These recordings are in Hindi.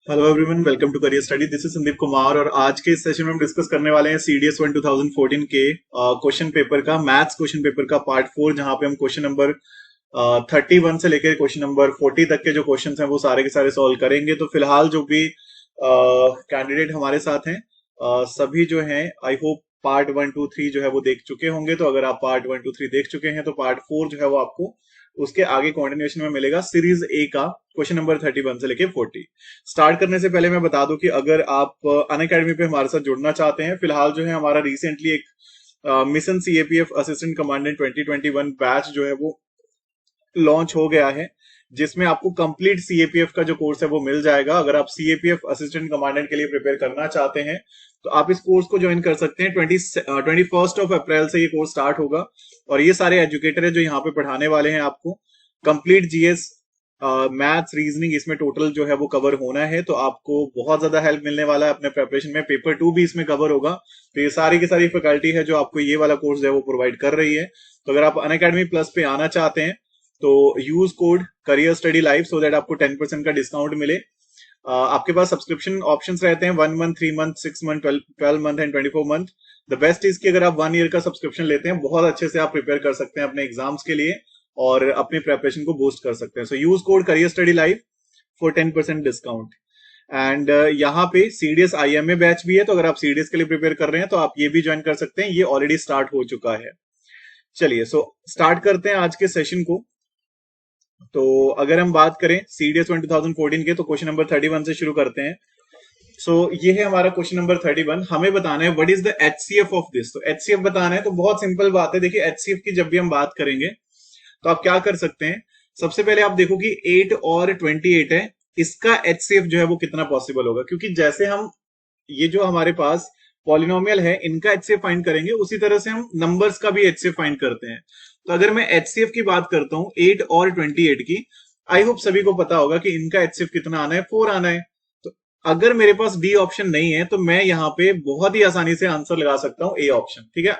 Hello everyone, welcome to career study. This is Sandeep Kumar और आज के इस सेशन में हम डिस्कस करने वाले हैं सीडीएस 1 2014 के क्वेश्चन पेपर का, मैथ्स क्वेश्चन पेपर का पार्ट 4, जहां पे हम क्वेश्चन नंबर 31 से लेकर क्वेश्चन नंबर 40 तक के जो क्वेश्चन हैं वो सारे के सारे सॉल्व करेंगे। तो फिलहाल जो भी कैंडिडेट हमारे साथ हैं सभी जो हैं आई होप पार्ट 1 2 3 जो है वो देख चुके होंगे। तो अगर आप पार्ट 1 2 3 देख चुके हैं तो पार्ट 4 जो है वो आपको उसके आगे कॉन्टिन्यूएशन में मिलेगा, सीरीज ए का क्वेश्चन नंबर 31 से लेके 40। स्टार्ट करने से पहले मैं बता दूं कि अगर आप अनअकैडमी पे हमारे साथ जुड़ना चाहते हैं, फिलहाल जो है हमारा रिसेंटली एक mission CAPF assistant commandant 2021 batch जो है वो लॉन्च हो गया है, जिसमें आपको कंप्लीट सीएपीएफ का जो कोर्स है वो मिल जाएगा। अगर आप सीएपीएफ असिस्टेंट कमांडेंट के लिए प्रिपेयर करना चाहते हैं तो आप इस कोर्स को ज्वाइन कर सकते हैं। 21 अप्रैल से ये कोर्स स्टार्ट होगा और ये सारे एजुकेटर है जो यहाँ पे पढ़ाने वाले हैं आपको। कंप्लीट जीएस, मैथ्स, रीजनिंग इसमें टोटल जो है वो कवर होना है, तो आपको बहुत ज्यादा हेल्प मिलने वाला है अपने प्रिपरेशन में। पेपर 2 भी इसमें कवर होगा। तो ये सारी की सारी फैकल्टी है जो आपको ये वाला कोर्स जो है वो प्रोवाइड कर रही है। तो अगर आप अनअकैडमी प्लस पे आना चाहते हैं तो use code career study live so that आपको 10% का डिस्काउंट मिले। आपके पास सब्सक्रिप्शन ऑप्शंस रहते हैं 1 month, 3 month, 6 month, 12 month and 24 month. The best is कि अगर आप 1 ईयर का सब्सक्रिप्शन लेते हैं बहुत अच्छे से आप प्रिपेयर कर सकते हैं अपने एग्जाम्स के लिए और अपनी प्रिपरेशन को बूस्ट कर सकते हैं। So use code career study live for 10% discount. And यहाँ पे सीडीएस आईएमए बैच भी है, तो अगर आप सीडीएस के लिए प्रिपेयर कर रहे हैं तो आप ये भी ज्वाइन कर सकते हैं। ये ऑलरेडी स्टार्ट हो चुका है। चलिए स्टार्ट करते हैं आज के सेशन को। तो अगर हम बात करें सीडीएस 1 2014 के तो क्वेश्चन नंबर 31 से शुरू करते हैं। ये है हमारा क्वेश्चन नंबर 31। हमें बताना है what is the HCF of this. तो एचसीएफ बताना है तो बहुत सिंपल बात है। देखिए एचसीएफ की जब भी हम बात करेंगे तो आप क्या कर सकते हैं, सबसे पहले आप देखो कि 8 और 28 है, इसका एचसीएफ जो है वो कितना पॉसिबल होगा। क्योंकि जैसे हम ये जो हमारे पास पॉलिनोमियल है इनका एचसीएफ फाइंड करेंगे उसी तरह से हम नंबर्स का भी एचसीएफ फाइंड करते हैं। तो अगर मैं एचसीएफ की बात करता हूं 8 और 28 की, आई होप सभी को पता होगा कि इनका एचसीएफ कितना आना है, 4 आना है। तो अगर मेरे पास डी ऑप्शन नहीं है तो मैं यहाँ पे बहुत ही आसानी से आंसर लगा सकता हूँ ए ऑप्शन। ठीक है,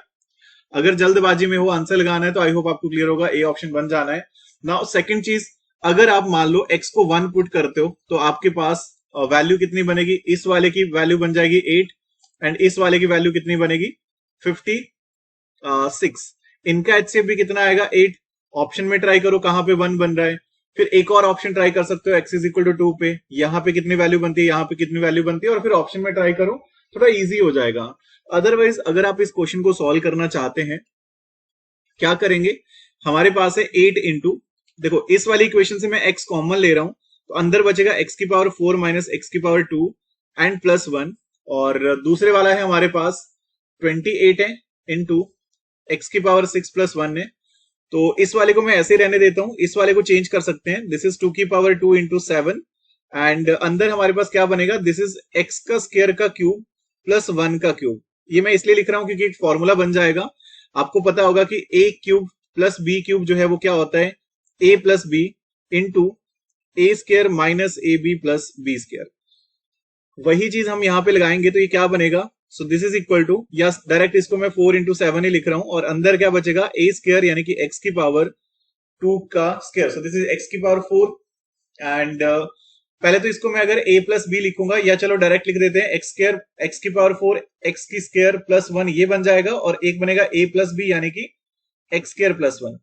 अगर जल्दबाजी में वो आंसर लगाना है तो आई होप आपको क्लियर होगा, ए ऑप्शन बन जाना है। नाउ सेकंड चीज, अगर आप मान लो x को 1 पुट करते हो तो आपके पास वैल्यू कितनी बनेगी, इस वाले की वैल्यू बन जाएगी 8 एंड इस वाले की वैल्यू कितनी बनेगी 56। इनका एचसीएफ भी कितना आएगा 8। ऑप्शन में ट्राई करो कहां पे 1 बन रहा है। फिर एक और ऑप्शन ट्राई कर सकते हो x इज इक्वल टू 2 पे, यहां पे कितनी वैल्यू बनती है, यहां पे कितनी वैल्यू बनती है, और फिर ऑप्शन में ट्राई करो, थोड़ा इजी हो जाएगा। अदरवाइज अगर आप इस क्वेश्चन को सॉल्व करना चाहते हैं क्या करेंगे, हमारे पास है 8 इंटू, देखो इस वाली इक्वेशन से मैं x कॉमन ले रहा हूं तो अंदर बचेगा x की पावर 4 माइनस x की पावर 2 एंड प्लस 1, और दूसरे वाला है हमारे पास 28 है इंटू x की पावर 6 प्लस 1 है। तो इस वाले को मैं ऐसे रहने देता हूं, इस वाले को चेंज कर सकते हैं, दिस इज 2 की पावर 2 इंटू 7 एंड अंदर हमारे पास क्या बनेगा, दिस इज x का स्क्वायर का क्यूब प्लस 1 का क्यूब। ये मैं इसलिए लिख रहा हूं क्योंकि एक फॉर्मूला बन जाएगा। आपको पता होगा कि a cube plus b cube जो है वो क्या होता है, a plus B into A square minus A B plus B square. वही चीज हम यहाँ पे लगाएंगे तो ये क्या बनेगा, so this is equal to, या डायरेक्ट इसको मैं 4 इंटू 7 ही लिख रहा हूं और अंदर क्या बचेगा ए स्क्वायर यानी कि x की पावर 2 का square. So this is x की पावर 4 एंड पहले तो इसको मैं अगर a प्लस बी लिखूंगा, या चलो डायरेक्ट लिख देते हैं x स्क्वायर x की पावर 4 x की स्क्वायर प्लस 1, ये बन जाएगा, और एक बनेगा a प्लस बी यानी कि x स्क्वायर प्लस 1,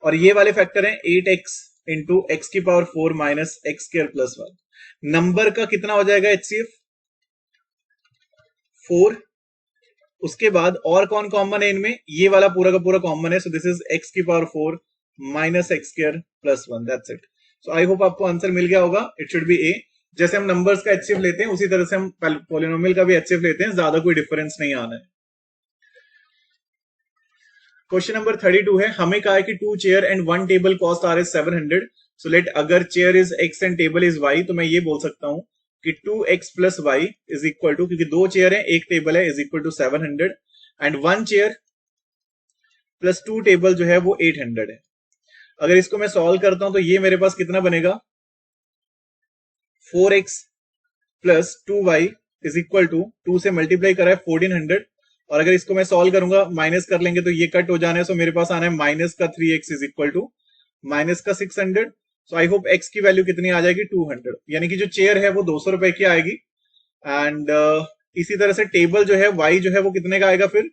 और ये वाले फैक्टर हैं 8x इंटू एक्स की power 4 minus x square plus 1। Number का कितना हो जाएगा एचसीएफ 4। उसके बाद और कौन कॉमन है इनमें, ये वाला पूरा का पूरा कॉमन है, सो दिस इज एक्स की power 4 minus x square plus 1, that's it. So I hope आपको आंसर मिल गया होगा, इट शुड बी ए। जैसे हम नंबर्स का एचसीएफ लेते हैं उसी तरह से हम पॉलिनोमियल का भी एचसीएफ लेते हैं, ज्यादा कोई डिफरेंस नहीं आना है। क्वेश्चन नंबर 32 है, हमें कहा है कि 2 chair and 1 table cost are is 700। So let, अगर chair is x and table is y, तो मैं ये बोल सकता हूं कि 2x plus y is equal to, क्योंकि 2 चेयर है 1 टेबल है, is equal to 700 and 1 chair plus 2 table जो है वो 800 है। अगर इसको मैं सॉल्व करता हूं तो ये मेरे पास कितना बनेगा 4x plus 2y is equal to 2 से मल्टीप्लाई करा है 1400, और अगर इसको मैं सॉल्व करूंगा माइनस कर लेंगे तो ये कट हो जाना है, सो मेरे पास आना है माइनस का 3x is equal to minus का 600 सो आई होप एक्स की वैल्यू कितनी आ जाएगी 200, यानी कि जो चेयर है वो 200 रुपए की आएगी। एंड इसी तरह से टेबल जो है वाई जो है वो कितने का आएगा फिर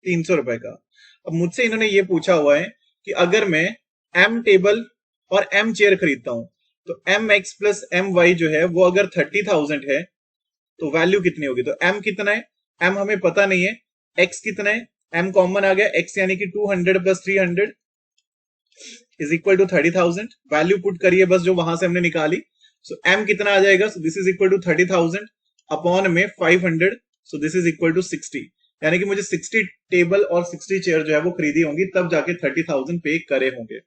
300 रुपए का। अब मुझसे इन्होंने ये पूछा हुआ है कि अगर मैं एम टेबल और एम चेयर खरीदता हूं तो M X plus M Y जो है वो अगर 30,000 है तो वैल्यू कितनी होगी। तो एम कितना है, एम हमें पता नहीं है, एक्स कितना है, एम कॉमन आ गया, एक्स यानी कि 200 plus 300 is equal to 30,000। Value put करिए बस जो वहां से हमने निकाली। सो एम कितना आ जाएगा, so this is equal to 30,000 upon में 500, so this is equal to 60। यानी कि मुझे 60 टेबल और 60 चेयर जो है वो खरीदी होंगी तब जाके 30,000 पे करे होंगे।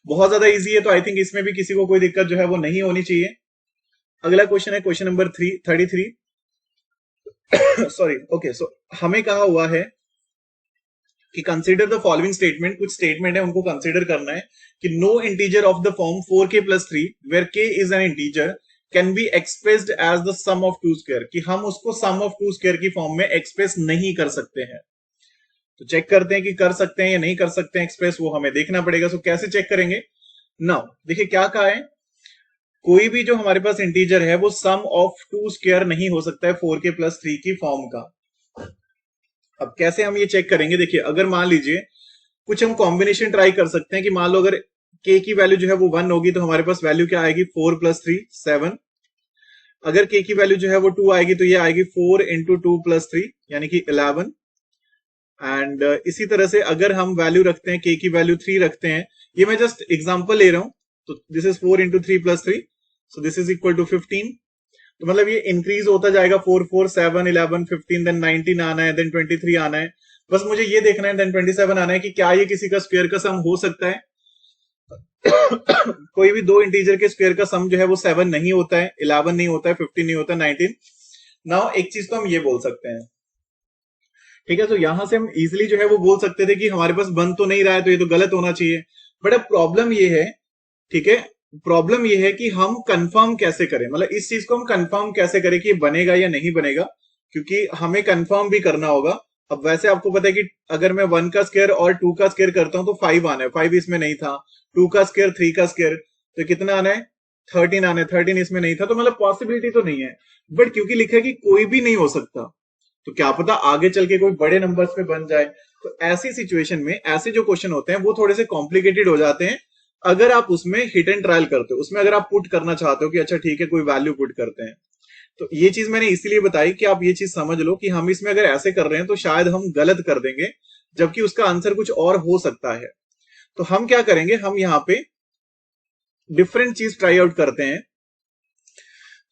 बहुत ज्यादा इजी है, तो आई थिंक इसमें भी किसी को कोई दिक्कत जो है वो नहीं होनी चाहिए। अगला क्वेश्चन है question number 33। Sorry, okay, so हमें कहा हुआ है कि कंसीडर द फॉलोइंग स्टेटमेंट, कुछ स्टेटमेंट है उनको कंसीडर करना है कि no integer of the form 4k plus 3 where k is an integer can be expressed as the sum of two square, कि हम उसको सम ऑफ टू स्क्वायर की फॉर्म में एक्सप्रेस नहीं कर सकते हैं। तो चेक करते हैं कि कर सकते हैं या नहीं कर सकते हैं एक्सप्रेस, वो हमें देखना पड़ेगा। सो कैसे चेक करेंगे, नाउ देखिए क्या कहा है, कोई भी जो हमारे पास इंटीजर है वो सम ऑफ टू स्क्वायर नहीं हो सकता है 4k प्लस 3 की फॉर्म का। अब कैसे हम ये चेक करेंगे, देखिए अगर मान लीजिए कुछ हम कॉम्बिनेशन ट्राई कर सकते हैं कि मान लो अगर k की वैल्यू जो है वो 1 होगी तो हमारे पास वैल्यू क्या आएगी 4 प्लस 3 7। अगर k की वैल्यू जो है वो 2 आएगी तो ये आएगी 4 इंटू 2 प्लस 3 यानी कि 11। एंड इसी तरह से अगर हम वैल्यू रखते हैं k की वैल्यू 3 रखते हैं, ये मैं जस्ट एग्जांपल ले रहा हूं, तो this is 4 into 3 plus 3, so this is equal to 15। तो मतलब ये इंक्रीज होता जाएगा 4 4 7 11 15, देन 19 आना है, देन 23 आना है। बस मुझे ये देखना है देन 27 आना है कि क्या ये किसी का स्क्वायर का सम हो सकता है। कोई भी दो इंटीजर के स्क्वायर का सम जो है वो 7 नहीं होता है, 11 नहीं होता है, 15 नहीं होता, 19। नाउ एक चीज तो हम ये बोल सकते हैं, ठीक है, तो यहां से हम इजिली जो है वो बोल सकते थे कि हमारे पास बन तो नहीं रहा है तो ये तो गलत होना चाहिए। बट अब प्रॉब्लम ये है, ठीक है, प्रॉब्लम ये है कि हम कंफर्म कैसे करें, मतलब इस चीज को हम कंफर्म कैसे करें कि ये बनेगा या नहीं बनेगा, क्योंकि हमें कंफर्म भी करना होगा। अब वैसे आपको पता है कि अगर मैं 1 का स्क्वायर और 2 का स्क्वायर करता हूं तो 5 आना है, 5 इसमें नहीं था। 2 का स्क्वायर 3 का स्क्वायर तो कितना आना है 13 आना है, 13 इसमें नहीं था, तो मतलब पॉसिबिलिटी तो नहीं है। बट क्योंकि लिखा है कि कोई भी नहीं हो सकता, तो क्या पता आगे चल के कोई बड़े नंबर्स पे बन जाए। तो ऐसी सिचुएशन में ऐसे जो क्वेश्चन होते हैं वो थोड़े से कॉम्प्लिकेटेड हो जाते हैं अगर आप उसमें हिट एंड ट्रायल करते हो, उसमें अगर आप पुट करना चाहते हो कि अच्छा ठीक है कोई वैल्यू पुट करते हैं। तो ये चीज मैंने इसीलिए बताई कि आप ये चीज समझ लो कि हम इसमें अगर ऐसे कर रहे हैं तो शायद हम गलत कर देंगे, जबकि उसका आंसर कुछ और हो सकता है। तो हम क्या करेंगे, हम यहाँ पे डिफरेंट चीज ट्राई आउट करते हैं।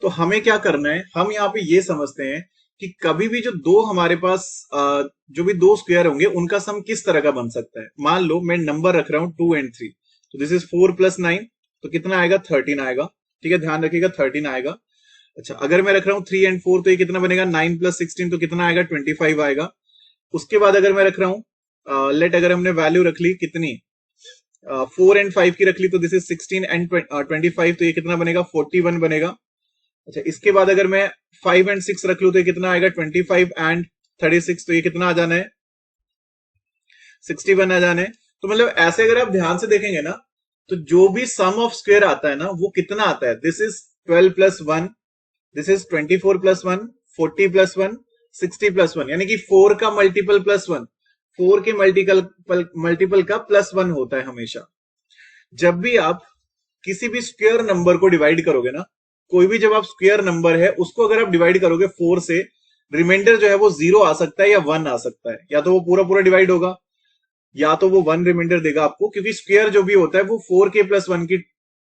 तो हमें क्या करना है, हम यहाँ पे ये समझते हैं कि कभी भी जो दो हमारे पास जो भी दो स्क्वायर होंगे उनका सम किस तरह का बन सकता है। मान लो मैं नंबर रख रहा हूं 2 and 3, तो दिस इज 4 प्लस 9, तो कितना आएगा 13 आएगा, ठीक है, ध्यान रखिएगा 13 आएगा। अच्छा अगर मैं रख रहा हूं 3 and 4 तो ये कितना बनेगा 9 प्लस 16, तो कितना आएगा 25 आएगा। उसके बाद अगर मैं रख रहा हूं लेट, अगर हमने वैल्यू रख ली कितनी 4 and 5 की रख ली, तो दिस इज 16 and 25, तो ये कितना बनेगा 41 बनेगा। अच्छा इसके बाद अगर मैं 5 and 6 रख लू तो ये कितना आएगा 25 and 36, तो ये कितना आ जाना है 61 आ जाना है। तो मतलब ऐसे अगर आप ध्यान से देखेंगे ना तो जो भी सम ऑफ स्क्वायर आता है ना वो कितना आता है, this is 12 plus 1, this is 24 plus 1, 40 plus 1, 60 plus 1, यानी कि 4 का मल्टीपल प्लस 1, 4 के मल्टीपल का प्लस 1 होता है हमेशा। जब भी आप किसी भी स्क्वायर नंबर को डिवाइड करोगे ना, कोई भी जब आप स्क्वायर नंबर है उसको अगर आप डिवाइड करोगे 4 से, रिमाइंडर जो है वो 0 आ सकता है या 1 आ सकता है, या तो वो पूरा पूरा डिवाइड होगा या तो वो 1 रिमाइंडर देगा आपको, क्योंकि स्क्वायर जो भी होता है वो 4k प्लस 1 की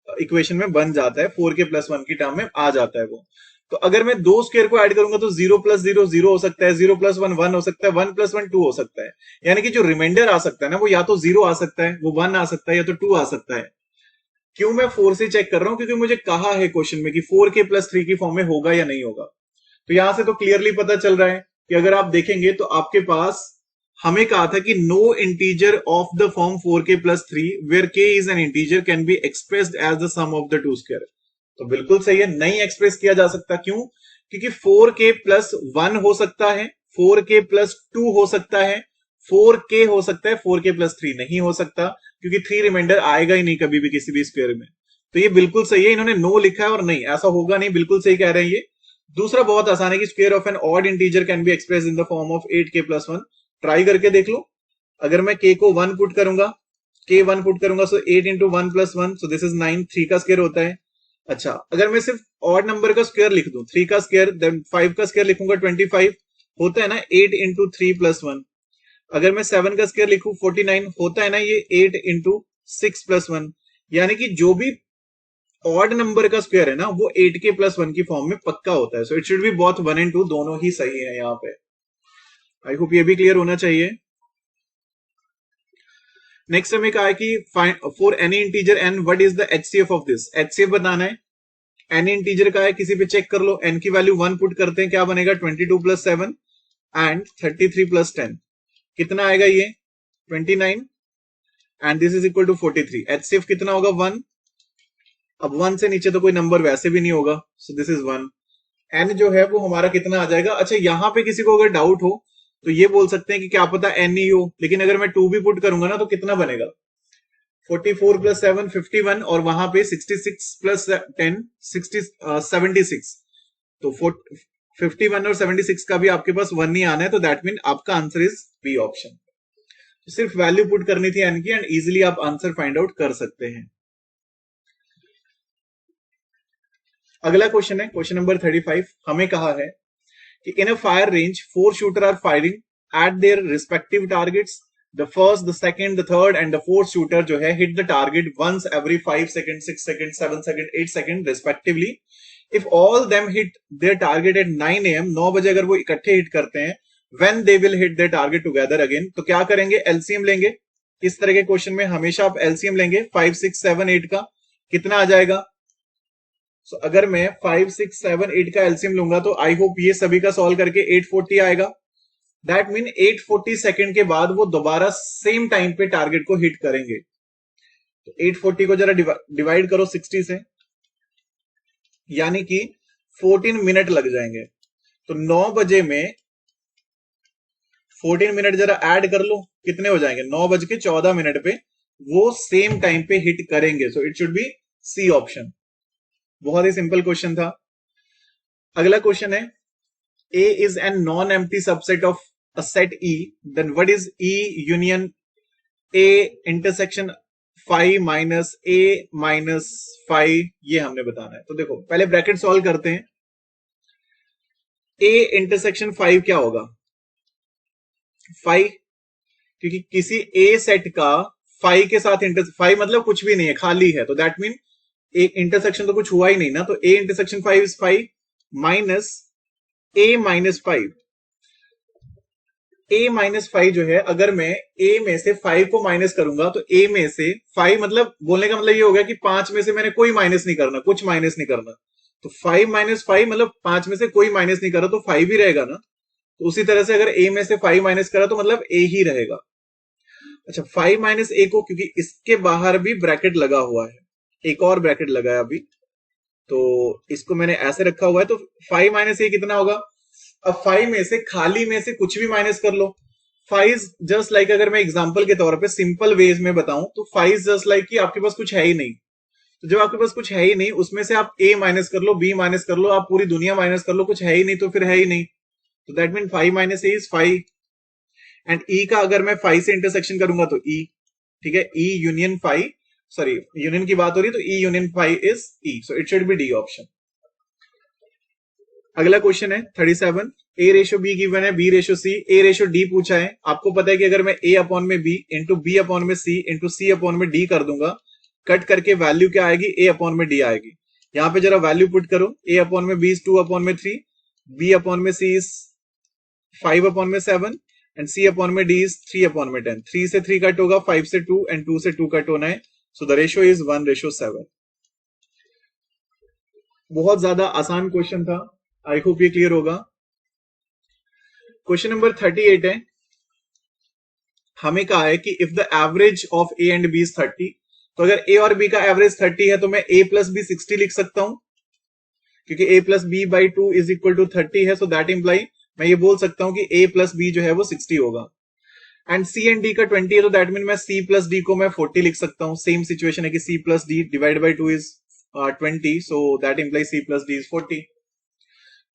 इक्वेशन में बन जाता है, 4k प्लस 1 की टर्म में आ जाता है वो। तो अगर मैं दो स्क्वायर को ऐड करूंगा तो 0 प्लस 0 0 हो सकता है, 0 प्लस 1 1 हो सकता है, 1 प्लस 1 2 हो सकता है, यानी कि जो रिमाइंडर आ सकता है ना वो या तो 0 आ सकता है, वो 1 आ सकता है, या तो 2 आ सकता है। क्यों मैं 4 से चेक कर रहा हूं, क्योंकि मुझे कहा है क्वेश्चन में कि 4k प्लस 3 की फॉर्म में होगा या नहीं होगा। तो यहां से तो क्लियरली पता चल रहा है कि अगर आप देखेंगे तो आपके पास हमें कहा था कि no integer of the form 4k plus 3 where k is an integer can be expressed as the sum of the two square. तो बिल्कुल सही है, नहीं एक्सप्रेस किया जा सकता। क्यों, क्योंकि 4k प्लस 1 हो सकता है, 4k प्लस 2 हो सकता है, 4k हो सकता है, 4k प्लस 3 नहीं हो सकता, क्योंकि 3 रिमाइंडर आएगा ही नहीं कभी भी किसी भी स्क्वायर में। तो ये बिल्कुल सही है, इन्होंने नो लिखा है और नहीं, ऐसा होगा नहीं, बिल्कुल सही कह रहे हैं ये। दूसरा बहुत आसान है कि square of an odd integer can be express in the form of 8k+1। Try करके देख लो। अगर मैं k को 1 पुट करूंगा, k 1 पुट करूंगा, सो 8 इंटू 1+1, सो दिस इज 9, 3 का स्क्वायर होता है। अच्छा, अगर मैं सिर्फ ऑड नंबर का स्क्वायर लिख दूं, 3 का स्क्वायर, देन 5 का स्क्वायर लिखूंगा 25, होता है ना 8 इंटू 3+1। अगर मैं 7 का स्क्वायर लिखूं 49, होता है ना ये 8 इंटू 6+1। यानी कि जो भी ऑड नंबर का स्क्वायर है ना वो 8k+1 की फॉर्म में पक्का होता है। सो it should B both 1 and 2, दोनों ही सही है यहाँ पे। आई होप ये भी क्लियर होना चाहिए। नेक्स्ट हमें कहा है कि for any integer n what is the HCF of this. HCF बताना है। एनी इंटीजर का है, किसी पे चेक कर लो। n की वैल्यू 1 पुट करते हैं, क्या बनेगा 22+7 एंड 33+10, कितना आएगा ये 29, and this is equal to 43। HCF कितना होगा 1। अब 1 से नीचे तो कोई नंबर वैसे भी नहीं होगा, सो दिस इज 1। n जो है वो हमारा कितना आ जाएगा। अच्छा, यहां पे किसी को अगर डाउट हो तो ये बोल सकते हैं कि क्या पता n ही हो, लेकिन अगर मैं 2 भी पुट करूंगा ना तो कितना बनेगा 44+7 51, और वहां पे 66+10 76। तो 51 और 76 का भी आपके पास 1 नहीं आना है, तो दैट मीन आपका आंसर इज बी ऑप्शन। तो सिर्फ वैल्यू पुट करनी थी n की, एंड इजिली आप आंसर फाइंड आउट कर सकते हैं। अगला क्वेश्चन है क्वेश्चन नंबर 35। हमें कहा है कि in a fire range 4 shooter are firing at their respective targets. The first, the second, the third and the fourth shooter जो है hit the target once every 5 second, 6 second, 7 second, 8 second respectively. If all them hit their target at 9 AM, 9 बजे अगर वो इकट्ठे हिट करते हैं, when they will hit their target together again. तो क्या करेंगे, एलसीएम लेंगे। इस तरह के क्वेश्चन में हमेशा आप एलसीएम लेंगे। 5 6 7 8 का कितना आ जाएगा। So, अगर मैं 5 6 7 8 का एलसीएम लूंगा तो आई होप ये सभी का सॉल्व करके 840 आएगा। दैट मीन 840 सेकंड के बाद वो दोबारा सेम टाइम पे टारगेट को हिट करेंगे। तो 840 को जरा डिवाइड करो 60 से, यानी कि 14 मिनट लग जाएंगे। तो 9 बजे में 14 मिनट जरा ऐड कर लो, कितने हो जाएंगे 9:14 पे वो सेम टाइम पे हिट करेंगे। So it should be C option. बहुत ही सिंपल क्वेश्चन था। अगला क्वेश्चन है A is an non-empty subset of a set E, then what is E union A intersection phi minus A minus phi, ये हमने बताना है। तो देखो पहले ब्रैकेट सॉल्व करते हैं। A इंटरसेक्शन 5 क्या होगा 5, क्योंकि किसी A सेट का 5 के साथ फाइव मतलब कुछ भी नहीं है, खाली है, तो दैट मीन एक इंटरसेक्शन तो कुछ हुआ ही नहीं ना। तो A intersection 5 is 5 minus A minus 5। A minus 5 जो है, अगर मैं A में से 5 को माइनस करूंगा तो A में से 5 मतलब बोलने का मतलब ये हो गया कि 5 में से मैंने कोई माइनस नहीं करना, कुछ माइनस नहीं करना। तो 5 माइनस 5 मतलब 5 में से कोई माइनस नहीं करा तो 5 ही रहेगा ना। तो उसी तरह से अगर A में से 5 माइनस करा तो मतलब A ही रहेगा। अच्छा, 5 माइनस A को, क्योंकि इसके बाहर भी ब्रैकेट लगा हुआ है, एक और ब्रैकेट लगा है अभी, तो इसको मैंने ऐसे रखा हुआ है। तो 5 माइनस A कितना होगा। अब 5 में से खाली में से कुछ भी माइनस कर लो। 5 जस्ट लाइक, अगर मैं एग्जांपल के तौर पे सिंपल वेज में बताऊं तो 5 जस्ट लाइक कि आपके पास कुछ है ही नहीं। तो जब आपके पास कुछ है ही नहीं, उसमें से आप A माइनस कर लो, B माइनस कर लो, आप पूरी दुनिया माइनस कर लो, कुछ है ही नहीं तो फिर है ही नहीं। तो that mean 5 minus A is 5। And E का अगर मैं 5 से इंटरसेक्शन करूंगा तो E, ठीक है, E यूनियन 5, सॉरी यूनियन की बात हो रही है, तो E union 5 is E, so it should B D option. अगला क्वेश्चन है 37। A रेशो B गिवन है, B ratio C, A ratio D पूछा है। आपको पता है कि अगर मैं A अपॉन में B इंटू B अपॉन में C इंटू C अपॉन में D कर दूंगा, कट करके वैल्यू क्या आएगी, A अपॉन में D आएगी। यहां पे जरा वैल्यू पुट करो। A अपॉन में B इज 2 अपॉन में 3, B अपॉन में C इज 5 अपॉन में 7 एंड C अपॉन में D इज 3 अपॉन में 10। 3 से 3 कट होगा, 5 से 2 एंड 2 से 2 कट होना है। So the ratio is 1:7। बहुत ज्यादा आसान क्वेश्चन था, आई होप ये क्लियर होगा। क्वेश्चन नंबर 38 है। हमें कहा है कि if the average of A and B is 30, तो अगर A और B का एवरेज 30 है तो मैं A प्लस B 60 लिख सकता हूं, क्योंकि A plus B by 2 is equal to 30 है। सो दैट इंप्लाई मैं ये बोल सकता हूं कि A प्लस B जो है वो 60 होगा। एंड सी एंड डी का 20 है, तो दैट मीन मैं सी प्लस डी को मैं 40 लिख सकता हूँ. सेम सिचुएशन है कि C plus D divide by 2 is 20, so that implies C plus D is 40.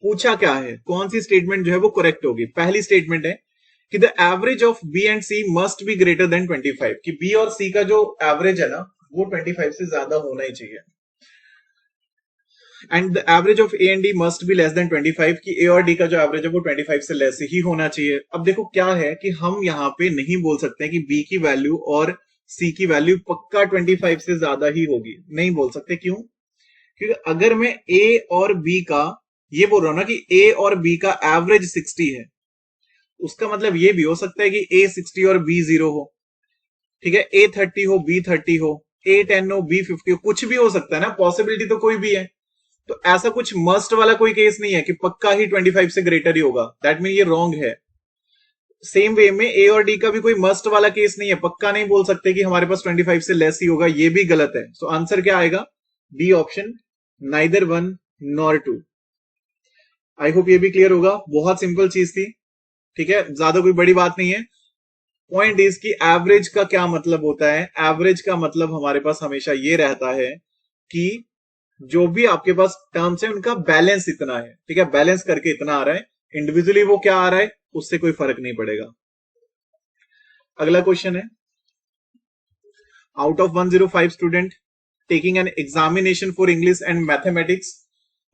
पूछा क्या है, कौन सी स्टेटमेंट जो है वो करेक्ट होगी. पहली स्टेटमेंट है कि the average of B and C must be greater than 25, कि बी और सी का जो एवरेज है ना वो 25 से ज्यादा होना ही चाहिए. And the average of A and D must be less than 25, कि ए और डी का जो एवरेज है वो 25 से लेस ही होना चाहिए. अब देखो क्या है कि हम यहाँ पे नहीं बोल सकते कि बी की वैल्यू और सी की वैल्यू पक्का 25 से ज्यादा ही होगी. नहीं बोल सकते. क्यों? क्योंकि अगर मैं ए और बी का ये बोल रहा हूं ना कि ए और बी का एवरेज 60 है, उसका मतलब ये भी हो सकता है कि ए 60 और बी 0 हो. ठीक है, ए 30 हो बी 30 हो, ए 10 हो बी 50 हो, कुछ भी हो सकता है ना, पॉसिबिलिटी तो कोई भी है. तो ऐसा कुछ मस्ट वाला कोई केस नहीं है कि पक्का ही 25 से ग्रेटर ही होगा. दैट मीन ये रॉन्ग है. सेम वे में ए और डी का भी कोई मस्ट वाला केस नहीं है, पक्का नहीं बोल सकते कि हमारे पास 25 से लेस ही होगा, ये भी गलत है. सो आंसर क्या आएगा? D option, neither 1 nor 2. I hope ये भी क्लियर होगा. बहुत सिंपल चीज थी. ठीक है, ज्यादा कोई बड़ी बात नहीं है. पॉइंट इज की एवरेज का क्या मतलब होता है. एवरेज का मतलब हमारे पास हमेशा ये रहता है कि जो भी आपके पास टर्म्स है उनका बैलेंस इतना है. ठीक है, बैलेंस करके इतना आ रहा है, इंडिविजुअली वो क्या आ रहा है उससे कोई फर्क नहीं पड़ेगा. अगला क्वेश्चन है, out of 105 student taking an examination for English and mathematics.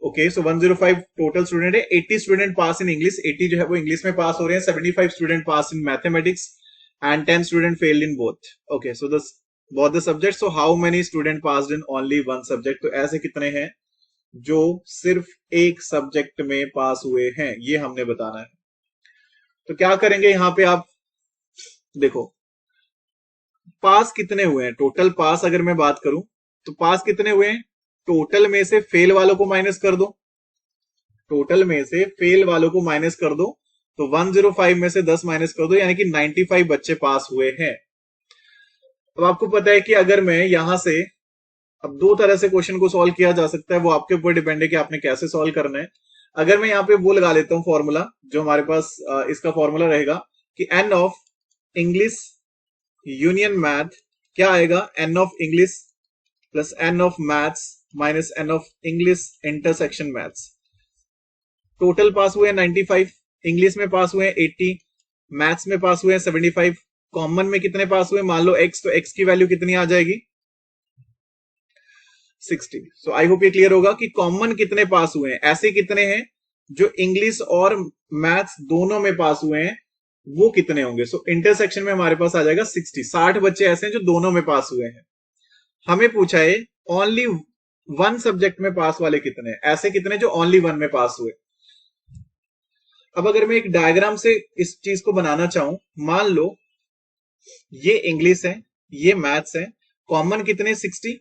Okay, so 105 total student है, 80 स्टूडेंट पास इन इंग्लिश, 80 जो है वो इंग्लिश में पास हो रहे हैं, 75 student pass in mathematics and 10 student failed in both. Okay, so both the subjects. So how many student passed in only one subject? तो ऐसे कितने हैं जो सिर्फ एक सब्जेक्ट में पास हुए हैं, ये हमने बताना है. तो क्या करेंगे यहां पे आप देखो, पास कितने हुए हैं. टोटल पास अगर मैं बात करूं तो पास कितने हुए हैं, टोटल में से फेल वालों को माइनस कर दो. टोटल में से फेल वालों को माइनस कर दो, तो 105 में से 10 माइनस कर दो, यानी कि 95 बच्चे पास हुए हैं. अब आपको पता है कि अगर मैं यहां से, अब दो तरह से क्वेश्चन को सॉल्व किया जा सकता है, वो आपके ऊपर डिपेंड है कि आपने कैसे सॉल्व करना है. अगर मैं यहाँ पे वो लगा लेता हूं फॉर्मूला, जो हमारे पास इसका फॉर्मूला रहेगा कि n of English union math क्या आएगा, n of English plus n of maths minus n of English intersection maths. Total pass हुए हैं 95, इंग्लिश में पास हुए हैं 80, मैथ्स में पास हुए हैं 75, कॉमन में कितने पास हुए, मान लो x, तो x की वैल्यू कितनी आ जाएगी, 60. सो आई होप ये क्लियर होगा कि कॉमन कितने पास हुए हैं. ऐसे कितने हैं जो इंग्लिश और मैथ्स दोनों में पास हुए हैं, वो कितने होंगे. सो इंटरसेक्शन में हमारे पास आ जाएगा 60. 60 बच्चे ऐसे हैं जो दोनों में पास हुए हैं. हमें पूछा है ओनली वन सब्जेक्ट में पास वाले कितने हैं, ऐसे कितने जो ओनली वन में पास हुए. अब अगर मैं एक डायग्राम से इस चीज को बनाना चाहूं, मान लो ये इंग्लिश है, ये मैथ्स है, कॉमन कितने 60,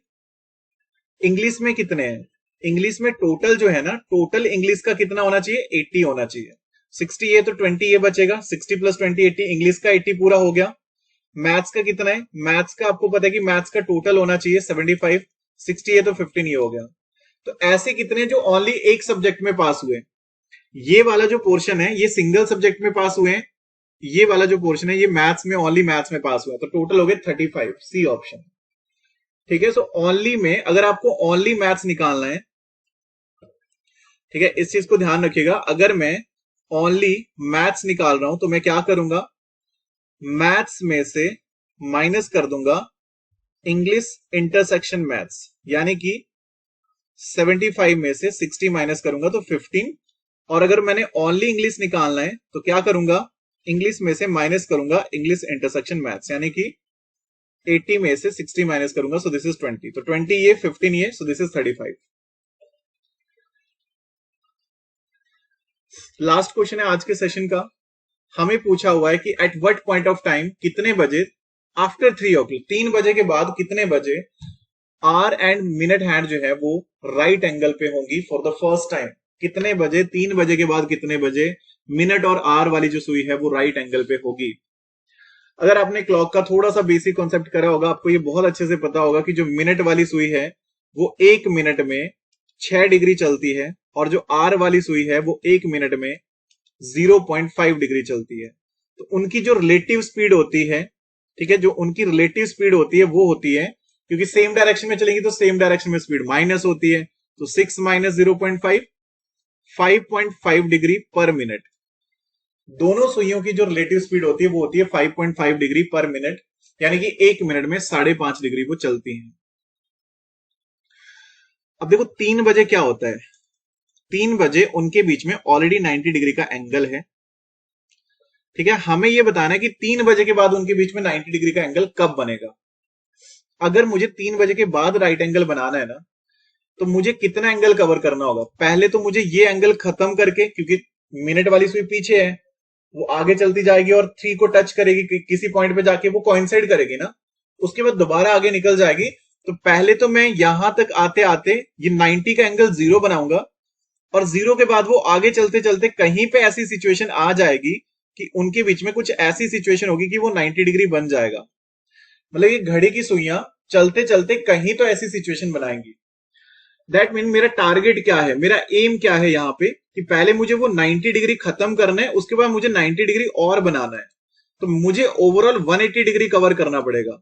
इंग्लिश में कितने हैं, इंग्लिश में टोटल जो है ना, टोटल इंग्लिश का कितना होना चाहिए, 80 होना चाहिए. 60 ये तो 20 ये बचेगा, 60 प्लस 20 80, इंग्लिश का 80 पूरा हो गया. मैथ्स का कितना है, मैथ्स का आपको पता है कि मैथ्स का टोटल होना चाहिए 75, 60 ये तो 15 ये हो गया. तो ऐसे कितने जो ओनली एक सब्जेक्ट में पास हुए. ये वाला जो पोर्शन है ये सिंगल सब्जेक्ट में पास हुए हैं, ये वाला जो पोर्शन है ये मैथ्स में, ओनली मैथ्स में पास हुआ, तो टोटल हो गए 35. C option. ठीक है, सो ओनली में अगर आपको ओनली मैथ्स निकालना है, ठीक है, इस चीज को ध्यान रखिएगा, अगर मैं ओनली मैथ्स निकाल रहा हूं तो मैं क्या करूंगा, मैथ्स में से माइनस कर दूंगा इंग्लिश इंटरसेक्शन मैथ्स, यानी कि 75 में से 60 माइनस करूंगा तो 15. और अगर मैंने ओनली इंग्लिश निकालना है तो क्या करूंगा, इंग्लिश में से माइनस करूंगा इंग्लिश इंटरसेक्शन मैथ्स, यानी कि 80 में से 60 माइनस करूंगा, सो दिस इज 20. तो 20 ये 15 ये, सो दिस इज 35. लास्ट क्वेश्चन है आज के सेशन का. हमें पूछा हुआ है कि at what point of time, कितने बजे, आफ्टर 3 o'clock 3 बजे के बाद कितने बजे आर एंड मिनट हैंड जो है वो राइट एंगल पे होंगी फॉर द फर्स्ट टाइम. कितने बजे, 3 बजे के बाद कितने बजे मिनट और आर वाली जो सुई है वो राइट एंगल पे होगी. अगर आपने क्लॉक का थोड़ा सा बेसिक कॉन्सेप्ट करा होगा, आपको ये बहुत अच्छे से पता होगा कि जो मिनट वाली सुई है वो 1 मिनट में 6 डिग्री चलती है, और जो आर वाली सुई है वो 1 मिनट में 0.5 डिग्री चलती है. तो उनकी जो रिलेटिव स्पीड होती है, ठीक है, जो उनकी रिलेटिव स्पीड होती है वो होती है, क्योंकि सेम डायरेक्शन में चलेंगी तो सेम डायरेक्शन में स्पीड माइनस होती है, तो 6 माइनस 0.5 5.5 डिग्री पर मिनट। दोनों सुइयों की जो रिलेटिव स्पीड होती है वो होती है 5.5 डिग्री पर मिनट, यानी कि 1 मिनट में 5.5 डिग्री वो चलती हैं। अब देखो 3 बजे क्या होता है, 3 बजे उनके बीच में ऑलरेडी 90 डिग्री का एंगल है, ठीक है। हमें यह बताना है कि 3 बजे के बाद उनके बीच में 90 डिग्री का एंगल कब बनेगा। अगर मुझे 3 बजे के बाद राइट एंगल बनाना है ना, तो मुझे कितना एंगल कवर करना होगा। पहले तो मुझे ये एंगल खत्म करके, क्योंकि मिनट वाली सुई पीछे है, वो आगे चलती जाएगी और 3 को टच करेगी, किसी पॉइंट पे जाके वो कोइंसाइड करेगी ना, उसके बाद दोबारा आगे निकल जाएगी। तो पहले तो मैं यहां तक आते आते ये 90 का एंगल 0 बनाऊंगा, और 0 के बाद वो आगे चलते चलते कहीं पे ऐसी सिचुएशन आ जाएगी कि उनके बीच में कुछ ऐसी सिचुएशन होगी कि वो 90 डिग्री बन जाएगा। मतलब ये घड़ी की सुइयां चलते चलते कहीं तो ऐसी सिचुएशन बनाएंगी। दैट मीन मेरा टारगेट क्या है, मेरा एम क्या है यहाँ पे, कि पहले मुझे वो 90 डिग्री खत्म करना है, उसके बाद मुझे 90 डिग्री और बनाना है। तो मुझे ओवरऑल 180 डिग्री कवर करना पड़ेगा।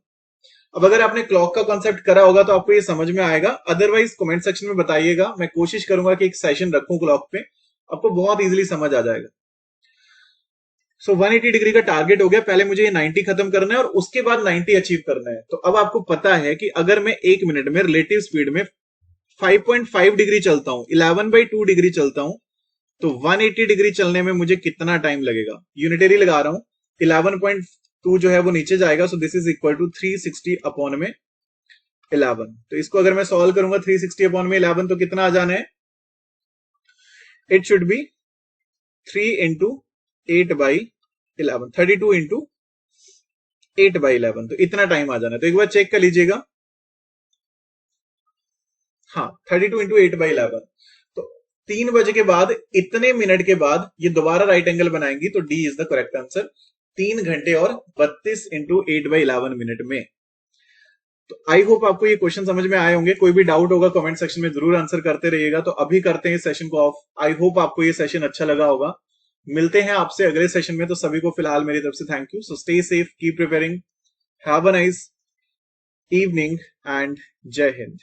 अब अगर आपने क्लॉक का कॉन्सेप्ट करा होगा तो आपको ये समझ में आएगा, अदरवाइज कमेंट सेक्शन में बताइएगा। मैं कोशिश करूंगा कि एक सेशन रखूं क्लॉक पे, आपको बहुत इजीली समझ आ जाएगा। सो 180 डिग्री का टारगेट हो गया, पहले मुझे ये 90 खत्म करना है और उसके बाद 90 अचीव करना है। तो अब आपको पता है कि अगर मैं 1 मिनट में रिलेटिव स्पीड में 5.5 डिग्री चलता हूं, 11/2 डिग्री चलता हूं, तो 180 डिग्री चलने में मुझे कितना टाइम लगेगा। यूनिटरी लगा रहा हूं, 11.2 जो है वो नीचे जाएगा, so this is equal to 360 upon में 11। तो इसको अगर मैं सॉल्व करूंगा 360 अपॉन में 11, तो कितना आ जाना है, it should B 3 into 8/11, 32 into 8/11, तो इतना टाइम आ जाना है। तो एक बार चेक कर लीजिएगा, हाँ 32 इंटू 8/11। तो 3 बजे के बाद इतने मिनट के बाद ये दोबारा राइट एंगल बनाएंगी, तो D is the correct answer, 3 घंटे और 32 इंटू 8/11 मिनट में। तो आई होप आपको ये क्वेश्चन समझ में आए होंगे। कोई भी डाउट होगा कमेंट सेक्शन में जरूर आंसर करते रहिएगा। तो अभी करते हैं इस सेशन को ऑफ। आई होप आपको ये सेशन अच्छा लगा होगा। मिलते हैं आपसे अगले सेशन में। तो सभी को फिलहाल मेरी तरफ से thank you. So stay safe, keep preparing, have a nice evening and जय हिंद।